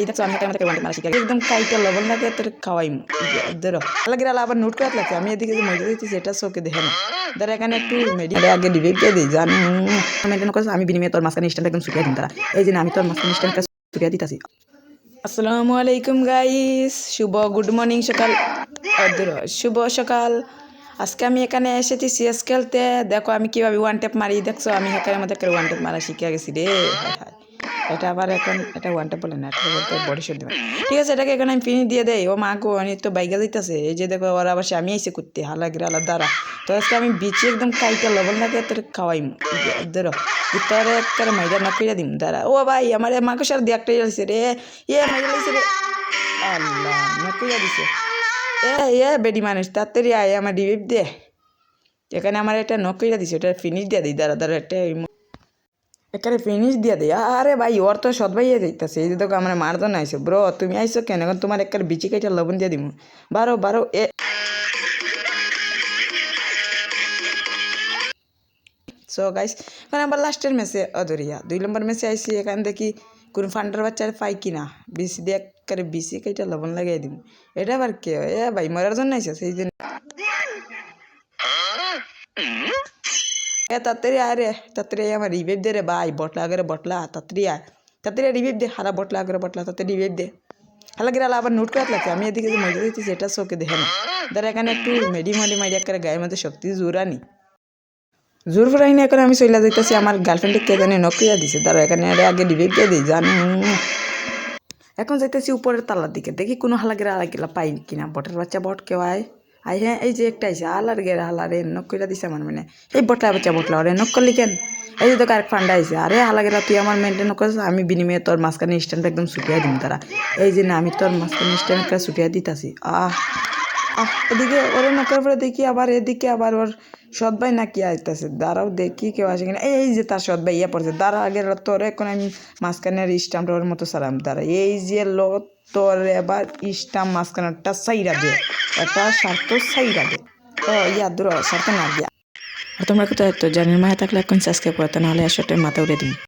ಇದಕ್ಕೆ আমি একটা ওয়ান্টেড মারা শিখে একদম কাইটা লবণ লাগে তোর খাওয়াই ধরো লাগে আবার নোট করে লাগছে আমি এদিকে যে মজা দিচ্ছি সেটা চোখে দেখে না ধর এখানে একটু মেডিকেল আগে ডিবেট দিয়ে দিই জানো মেনটেন করছে আমি বিনিময়ে তোর মাঝখানে স্ট্যান্ড একদম ছুটিয়ে দিন তারা এই যে আমি তোর মাঝখানে স্ট্যান্ড ছুটিয়ে দিতেছি। আসসালামু আলাইকুম গাইস, শুভ গুড মর্নিং সকাল শুভ সকাল। আজকে আমি এখানে এসেছি সিএস খেলতে। দেখো আমি কীভাবে ওয়ান ট্যাপ মারি, দেখছো আমি এখানে আমাদের ওয়ান ট্যাপ মারা শিখে গেছি রে। এটা আবার এখন এটা ওয়ান ট্যাপ বলে না, এটা বলতে বডি শট দেবে। ঠিক আছে, এটাকে এখন আমি ফিনিশ দিয়ে দেই। ও মা গো, আমি তো বাইকা দিতেছে। এই যে দেখো ওরা আবার আমি আইসে করতে হালাগির আলাদা দ্বারা। তো আজকে আমি বিচে একদম কাইটা লবণ লাগে তোর খাওয়াইম ধরো তোরে একটা মাইরা না কইরা দিম দাঁড়া। ও ভাই আমার মাকে সার দিয়ে একটা যাইছে রে, মাইরা লাইছে রে। আল্লাহ না কইরা দিছে বেডি মানুষ তাড়াতাড়ি আয় আমার ডিবিপ দে। এখানে আমার একটা নক কইরা দিছে, ওটা ফিনিশ দিয়ে দিই দাঁড়া দাঁড়া। একটা এখানে ফিনিশ দিয়ে দিই। আরে ভাই ওর তো সৎ ভাইয়া যাইতেছে। এই যে দেখো আমার মারজন আইসো। ব্রো তুমি আইসো কেন? এখন তোমার একটা বিচি কাইটা লবণ দিয়ে দিব। বারো বারো সো গাইস এখন আবার লাস্টের ম্যাচে অধরিয়া 2 নম্বর ম্যাচে আইসি। এখান দেখি কোন ফান্ডার বাচ্চার পাই কিনা, বিসি দিয়ে একবারে বিসি কাইটা লবণ লাগাই দিব। এটা আবার কে? ভাই মরার জন্য আইসো সেই জন্য। তাড়াতাড়ি আরে তাড়াতাড়ি আমার রিভাইভ দে রে ভাই। বটলা আগে বটলা তাড়াতাড়ি আয়, তাড়াতাড়ি রিভাইভ দে। হারা বটলা আগে বটলা তাড়াতাড়ি রিভাইভ দে। হালা গিরা আবার নোট করে লাগছে আমি এদিকে যে মজা দিচ্ছি সেটা চোখে দেখে না। ধর এখানে একটু মারি একটা গায়ের মধ্যে শক্তি জোর আনি জোর ফুরাই না। এখন আমি চলে যাইতেছি। আমার গার্লফ্রেন্ডে কে জানে নকিয়া দিছে, ধরো এখানে আগে রিভাইভ দিয়ে দিই জানো। এখন যাইতেছি উপরের তালার দিকে, দেখি কোনো হালাগেরা আলাগিলা পাই কিনা। বটের বাচ্চা বট কেউ আয় হ্যাঁ এই যে একটা আইসে হালার গেরা হালারে নক করে দিছে আমার মানে। এই বটলা বাচ্চা বটলা ওরে নক করলি কেন? এই যে তোকে আরেক ফান্ডা আইসে। আরে হালাগেরা তুই আমার মেনটেন করছিস, আমি বিনিময়ে তোর মাঝখানে স্ট্যান্ড একদম ছুটিয়ে দিম তারা। এই যে না আমি তোর মাঝখানে স্ট্যান্ড একটা ছুটিয়ে দিতাছি। এদিকে ওরে নকর পরে দেখি আবার এদিকে আবার ওর সৎ ভাই নাকি আইতেছে। দাঁড়াও দেখি কেউ আসে কিনা। এই যে তার সৎ ভাই পড়ছে। দাঁড়া আগে তোর এখন আমি মাঝখানের স্টাম্প ওর মতো সারাম। দাঁড়া এই যে তোর এবার স্টাম্প মাঝখানেরটা সাইরা দে, এটা স্বার্থ সাইরা দে। দূর স্বার্থ না দিয়া। আর তোমরা কোথায় তো জানির মায়া থাকলে এখন সাবস্ক্রাইব করতে, নাহলে আসলে মাথা উড়ে দিন।